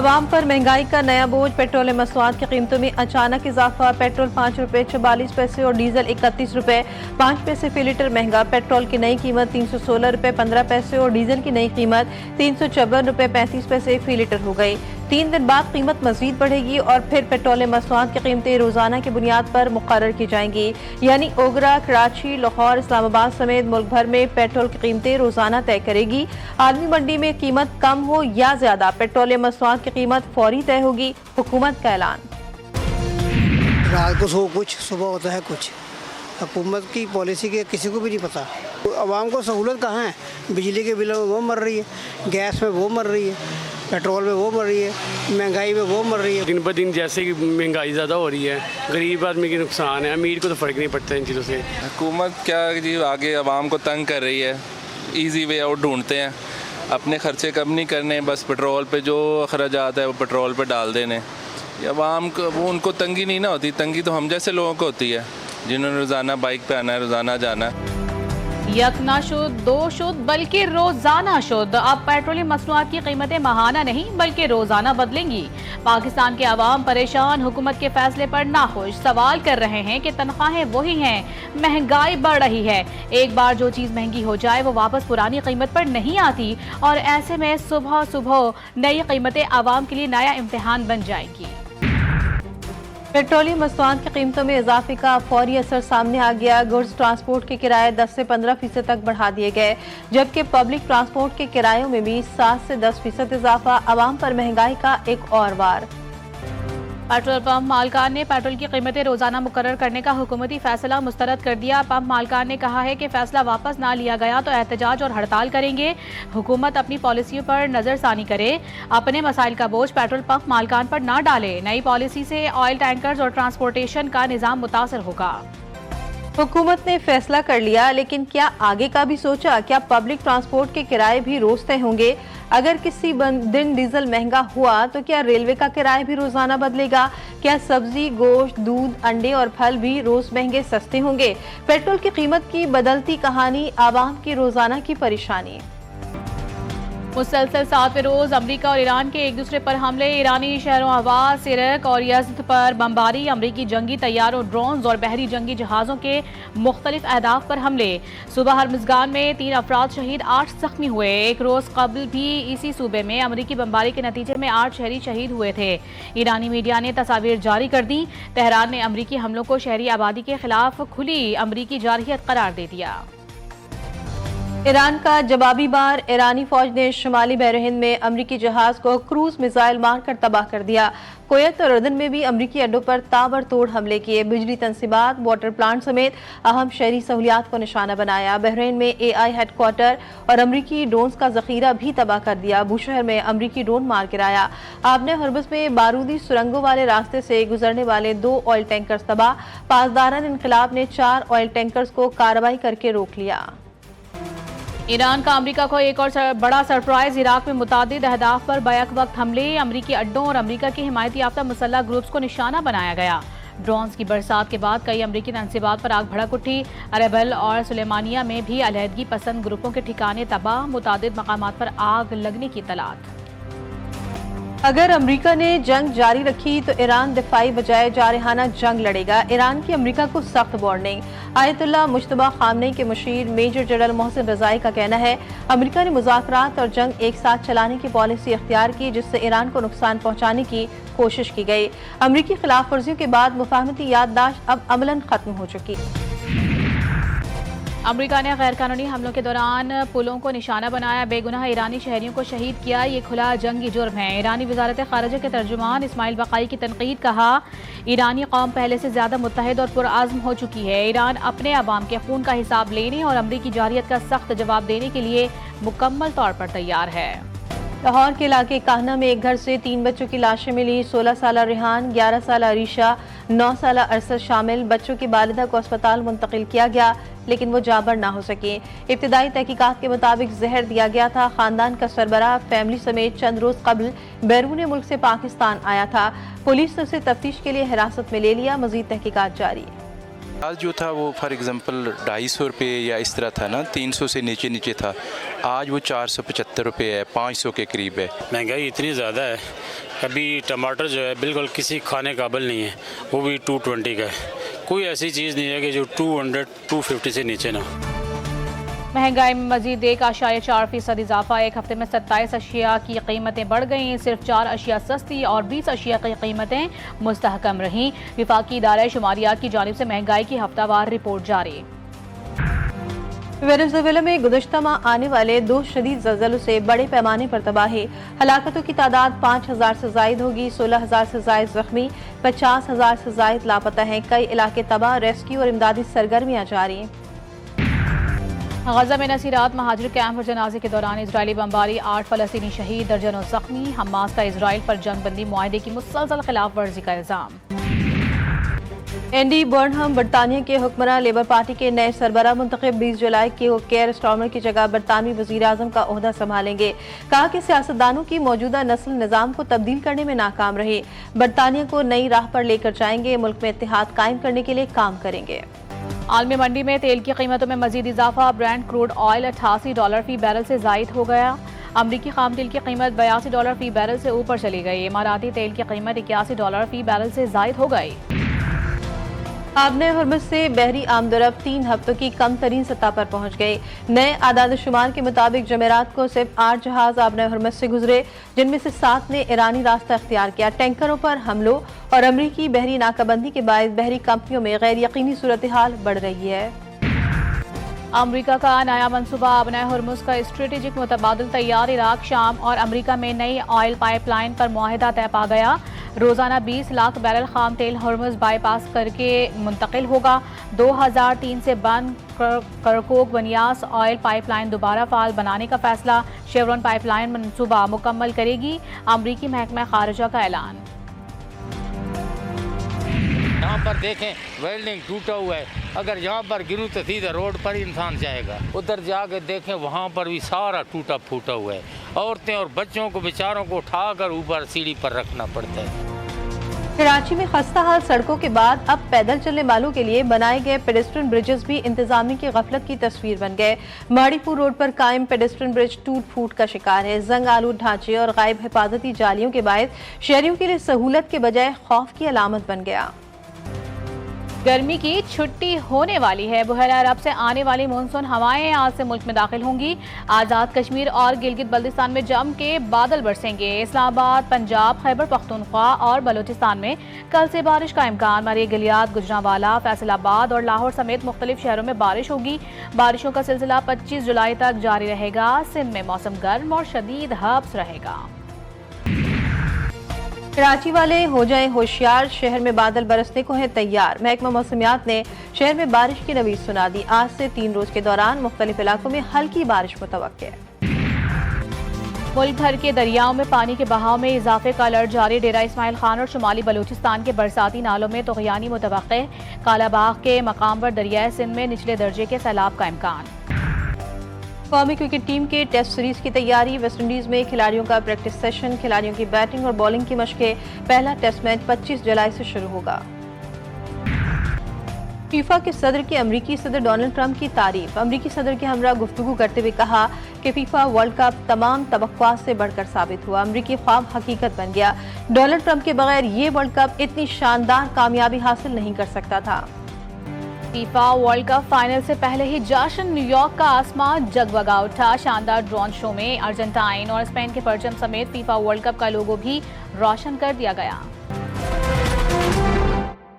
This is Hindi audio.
अवाम पर महंगाई का नया बोझ। पेट्रोल मसनूआत की कीमतों में अचानक इजाफा। पेट्रोल 5 रुपये 44 पैसे और डीजल 31 रुपये 5 पैसे फी लीटर महंगा। पेट्रोल की नई कीमत 316 रुपये 15 पैसे और डीजल की नई कीमत 354 रुपये 35 पैसे फी लीटर हो गई। 3 दिन बाद कीमत मजीद बढ़ेगी और फिर पेट्रोल मसनूआत की कीमतें रोजाना की बुनियाद पर मुकर्रर की जाएंगी। यानी ओगरा, कराची, लाहौर, इस्लामाबाद समेत मुल्क भर में पेट्रोल की कीमतें रोजाना तय करेगी। आलमी मंडी में कीमत कम हो या ज्यादा, पेट्रोल मसनूआत की कीमत फौरी तय होगी। हुकूमत का ऐलान। रात को सो कुछ, सुबह होता है कुछ। हुकूमत की पॉलिसी के किसी को भी नहीं पता। आवाम को सहूलत कहाँ है? बिजली के बिलों में वो मर रही है, गैस में वो मर रही है, पेट्रोल में वो मर रही है, महंगाई में वो मर रही है। दिन ब दिन जैसे कि महंगाई ज़्यादा हो रही है, गरीब आदमी के नुकसान है, अमीर को तो फ़र्क नहीं पड़ता इन चीज़ों से। हुकूमत क्या जी आगे आवाम को तंग कर रही है, इजी वे आउट ढूंढते हैं। अपने खर्चे कम नहीं करने, बस पेट्रोल पे जो अखराजात है वो पेट्रोल पे डाल देने। आवाम को वो उनको तंगी नहीं ना होती, तंगी तो हम जैसे लोगों को होती है जिन्होंने रोज़ाना बाइक पे आना है, रोज़ाना जाना है। यकना शुद्ध, दो शुद्ध बल्कि रोजाना शुद्ध। अब पेट्रोलियम मसनूआत की कीमतें माहाना नहीं बल्कि रोजाना बदलेंगी। पाकिस्तान के अवाम परेशान, हुकूमत के फैसले पर नाखुश, सवाल कर रहे हैं कि तनख्वाहें वही हैं, महंगाई बढ़ रही है। एक बार जो चीज महंगी हो जाए वो वापस पुरानी कीमत पर नहीं आती और ऐसे में सुबह सुबह नई कीमतें अवाम के लिए नया इम्तिहान बन जाएंगी। पेट्रोलियम मसनूआत की कीमतों में इजाफे का फौरी असर सामने आ गया। गुड्स ट्रांसपोर्ट के किराए 10 से 15% तक बढ़ा दिए गए, जबकि पब्लिक ट्रांसपोर्ट के किरायों में भी 7 से 10% इजाफा। अवाम पर महंगाई का एक और वार। पेट्रोल पंप मालकान ने पेट्रोल की कीमतें रोजाना मुकर्रर करने का हुकूमती फैसला मुस्तरद कर दिया। पंप मालकान ने कहा है कि फैसला वापस ना लिया गया तो एहतजाज और हड़ताल करेंगे। हुकूमत अपनी पॉलिसियों पर नजरसानी करे, अपने मसाइल का बोझ पेट्रोल पंप मालकान पर ना डाले। नई पॉलिसी से ऑयल टैंकर्स और ट्रांसपोर्टेशन का निजाम मुतासर होगा। हुकूमत ने फैसला कर लिया, लेकिन क्या आगे का भी सोचा? क्या पब्लिक ट्रांसपोर्ट के किराए भी रोज तय होंगे? अगर किसी दिन डीजल महंगा हुआ तो क्या रेलवे का किराया भी रोजाना बदलेगा? क्या सब्जी, गोश्त, दूध, अंडे और फल भी रोज महंगे सस्ते होंगे? पेट्रोल की कीमत की बदलती कहानी, आवाम की रोजाना की परेशानी। मुसलसल 7वें रोज अमरीका और ईरान के एक दूसरे पर हमले। ईरानी शहरों हवा, सिरक और यज़्द पर बमबारी, अमरीकी जंगी तैयारों, ड्रोन्स और बहरी जंगी जहाज़ों के मुख्तलिफ अहदाफ पर हमले। सुबह हरमज़गान में 3 अफराद शहीद, 8 जख्मी हुए। एक रोज कबल भी इसी सूबे में अमरीकी बमबारी के नतीजे में 8 शहरी शहीद हुए थे। ईरानी मीडिया ने तस्वीर जारी कर दी। तेहरान ने अमरीकी हमलों को शहरी आबादी के खिलाफ खुली अमरीकी जारहियत करार दे दिया। ईरान का जवाबी बार। ईरानी फौज ने शुमाली बहरहिंद में अमरीकी जहाज को क्रूज मिसाइल मारकर तबाह कर दिया। कुवैत और उर्दन में भी अमरीकी अड्डों पर ताबड़तोड़ हमले किए। बिजली तंसीबात, वाटर प्लांट समेत अहम शहरी सहूलियात को निशाना बनाया। बहरीन में AI हेडक्वार्टर और अमरीकी ड्रोन्स का जखीरा भी तबाह कर दिया। बूशहर में अमरीकी ड्रोन मार गिराया। आबने हर्बस में बारूदी सुरंगों वाले रास्ते से गुजरने वाले 2 ऑयल टैंकर्स तबाह। पासदारान इनकलाब ने 4 ऑयल टैंकर्स को कार्रवाई करके रोक लिया। ईरान का अमरीका को एक और बड़ा सरप्राइज। इराक में मुतादिद अहदाफ पर बैक वक्त हमले। अमरीकी अड्डों और अमरीका के हिमायती याफ्ता मुसल्लह ग्रुप्स को निशाना बनाया गया। ड्रोन्स की बरसात के बाद कई अमरीकी तंसीबात पर आग भड़क उठी। अरेबल और सुलेमानिया में भी अलहदगी पसंद ग्रुपों के ठिकाने तबाह। मुतादिद मकामात पर आग लगने की इत्तलात। अगर अमेरिका ने जंग जारी रखी तो ईरान दिफाई बजाय जारहाना जंग लड़ेगा। ईरान की अमेरिका को सख्त वार्निंग। आयतुल्लाह मुश्तबा खामनेई के मुशीर मेजर जनरल मोहसिन रजाई का कहना है, अमेरिका ने मुज़ाकरात और जंग एक साथ चलाने की पॉलिसी इख्तियार की, जिससे ईरान को नुकसान पहुंचाने की कोशिश की गई। अमेरिकी खिलाफ वर्जियों के बाद मुफाहमती याददाश्त अब अमलन खत्म हो चुकी। अमेरिका ने गैर कानूनी हमलों के दौरान पुलों को निशाना बनाया, बेगुनाह ईरानी शहरियों को शहीद किया। ये खुला जंगी जुर्म है। ईरानी वजारत खारजा के तर्जुमान इस्माइल बकाई की तनकीद। कहा, ईरानी कौम पहले से ज्यादा मुत्तहिद और पुरआज़्म हो चुकी है। ईरान अपने अवाम के खून का हिसाब लेने और अमरीकी जारहियत का सख्त जवाब देने के लिए मुकम्मल तौर पर तैयार है। लाहौर के इलाके काहना में एक घर से 3 बच्चों की लाशें मिली। 16 साल रिहान, 11 साल अरीशा, 9 साल अरसद शामिल। बच्चों की वालिदा को अस्पताल मुंतकिल किया गया, लेकिन वो जाबर ना हो सके। इब्तिदाई तहकीकात के मुताबिक जहर दिया गया था। खानदान का सरबराह फैमिली समेत चंद रोज कबल बैरून मुल्क से पाकिस्तान आया था। पुलिस ने उसे तफ्तीश के लिए हिरासत में ले लिया। मजीद तहकीकात जारी। आज जो था वो फॉर एग्जांपल 250 रुपये या इस तरह था ना, 300 से नीचे था। आज वो 475 रुपये है, 500 के करीब है। महंगाई इतनी ज़्यादा है, अभी टमाटर जो है बिल्कुल किसी खाने काबिल नहीं है, वो भी 220 का है। कोई ऐसी चीज़ नहीं है कि जो 200-250 से नीचे ना। महंगाई में मजीद 1.4% इजाफा। एक हफ्ते में 27 अशिया की कीमतें बढ़ गईं। सिर्फ 4 अशिया सस्ती और 20 अशिया की कीमतें मुस्तहकम रहीं। विफाकी इदारा शुमारियात की जानिब से महंगाई की हफ्तावार रिपोर्ट जारी। वेनेजुएला में गुज़श्ता माह आने वाले 2 शदीद ज़लज़लों से बड़े पैमाने पर तबाही। हलाकतों की तादाद 5000 से ज़ायद होगी। 16000 से ज़ायद ज़ख्मी, 50000 से ज़ायद लापता हैं। कई इलाके तबाह। रेस्क्यू और इमदादी सरगर्मियाँ जारी। गजा में नसीरात महाजिर कैंप और जनाजे के दौरान इजरायली बमबारी, 8 फलस्तीनी शहीद, दर्जनों जख्मी। हमास का इजराइल पर जंगबंदी मुआहदे की मुसलसल खिलाफ वर्जी का इल्जाम। एंडी बर्नहम बरतानिया के हुक्मरान लेबर पार्टी के नए सरबराह मुंतखब 20 जुलाई को केयर स्टार्मर की जगह बरतानवी वज़ीर आज़म का ओहदा संभालेंगे। कहा कि सियासतदानों की मौजूदा नस्ल निज़ाम को तब्दील करने में नाकाम रहे। बरतानिया को नई राह पर लेकर जाएंगे। मुल्क में इत्तेहाद कायम करने के लिए काम करेंगे। आलमी मंडी में तेल की कीमतों में मजीद इजाफा। ब्रांड क्रूड ऑयल $88 फी बैरल से जायद हो गया। अमरीकी खाम तेल की कीमत $82 फी बैरल से ऊपर चली गई। इमाराती तेल की कीमत $81 फी बैरल से जायद हो गई। आबने हरमुज़ से बहरी आमदरफ्त 3 हफ्तों की कम तरीन सतह पर पहुँच गई। नए आदाद शुमार के मुताबिक जमेरात को सिर्फ 8 जहाज आबने हरमुज़ से गुजरे, जिनमें से 7 ने ईरानी रास्ता इख्तियार किया। टैंकरों पर हमलों और अमरीकी बहरी नाकाबंदी के बायस बहरी कंपनियों में गैर यकीनी सूरत हाल बढ़ रही है। अमरीका का नया मनसूबा आबने हरमुज़ का स्ट्रेटेजिक मुतबादिल तैयार। इराक, शाम और अमरीका में नई ऑयल पाइपलाइन पर मुआहिदा तय पा गया। रोज़ाना 20 लाख बैरल खाम तेल हरमुज़ बाईपास करके मुंतकिल होगा। 2003 से बंद करकोक बनियास ऑयल पाइपलाइन दोबारा फाल बनाने का फैसला शेवरॉन पाइपलाइन मनसूबा मुकम्मल करेगी। अमरीकी महकमा खारिजा का ऐलान। यहाँ पर देखें वेल्डिंग टूटा हुआ है, अगर यहाँ पर गिरूँ तो सीधा रोड पर इंसान जाएगा। उधर जाके देखें वहाँ पर भी सारा टूटा फूटा हुआ है। औरतें और बच्चों को बेचारों को उठाकर ऊपर सीढ़ी पर रखना पड़ता है। कराची में खस्ता हाल सड़कों के बाद अब पैदल चलने वालों के लिए बनाए गए पेडेस्ट्रियन ब्रिजेस भी इंतजामी की गफलत की तस्वीर बन गए। माड़ीपुर रोड पर कायम पेडेस्ट्रियन ब्रिज टूट फूट का शिकार है। जंग आलूद ढांचे और गायब हिफाजती जालियों के बायस शहरियों के लिए सहूलत के बजाय खौफ की अलामत बन गया। गर्मी की छुट्टी होने वाली है। बुहरा अरब से आने वाली मानसून हवाएं आज से मुल्क में दाखिल होंगी। आज़ाद कश्मीर और गिलगित बल्तिस्तान में जम के बादल बरसेंगे। इस्लामाबाद, पंजाब, खैबर पख्तूनख्वा और बलूचिस्तान में कल से बारिश का इम्कान। मरी गलियात, गुजरांवाला, फैसलाबाद और लाहौर समेत मुख्तलिफ शहरों में बारिश होगी। बारिशों का सिलसिला 25 जुलाई तक जारी रहेगा। सिंध में मौसम गर्म और शदीद हब्स रहेगा। कराची वाले हो जाएं होशियार, शहर में बादल बरसने को है तैयार। महकमा मौसमियात ने शहर में बारिश की नवीद सुना दी। आज से 3 रोज के दौरान मुख्तलिफ इलाकों में हल्की बारिश मुतवक्के है। मुल्क भर के दरियाओं में पानी के बहाव में इजाफे का अलर्ट जारी। डेरा इस्माइल खान और शुमाली बलूचिस्तान के बरसाती नालों में तुग़यानी मुतवक्के। कालाबाग के मकाम पर दरियाए सिंध में निचले दर्जे के सैलाब का इम्कान। कौमी क्रिकेट टीम के टेस्ट सीरीज की तैयारी। वेस्टइंडीज में खिलाड़ियों का प्रैक्टिस सेशन। खिलाड़ियों की बैटिंग और बॉलिंग की मशकें। पहला टेस्ट मैच 25 जुलाई से शुरू होगा। फीफा के सदर की अमरीकी सदर डोनाल्ड ट्रंप की तारीफ। अमरीकी सदर के हमरा गुफ्तगू करते हुए कहा कि फीफा वर्ल्ड कप तमाम तवक्कुआत से बढ़कर साबित हुआ। अमरीकी ख्वाब हकीकत बन गया। डोनाल्ड ट्रंप के बगैर ये वर्ल्ड कप इतनी शानदार कामयाबी हासिल नहीं कर सकता था। फीफा वर्ल्ड कप फाइनल से पहले ही जश्न। न्यूयॉर्क का आसमान जगमगा उठा। शानदार ड्रोन शो में अर्जेंटाइन और स्पेन के परचम समेत फीफा वर्ल्ड कप का लोगो भी रोशन कर दिया गया।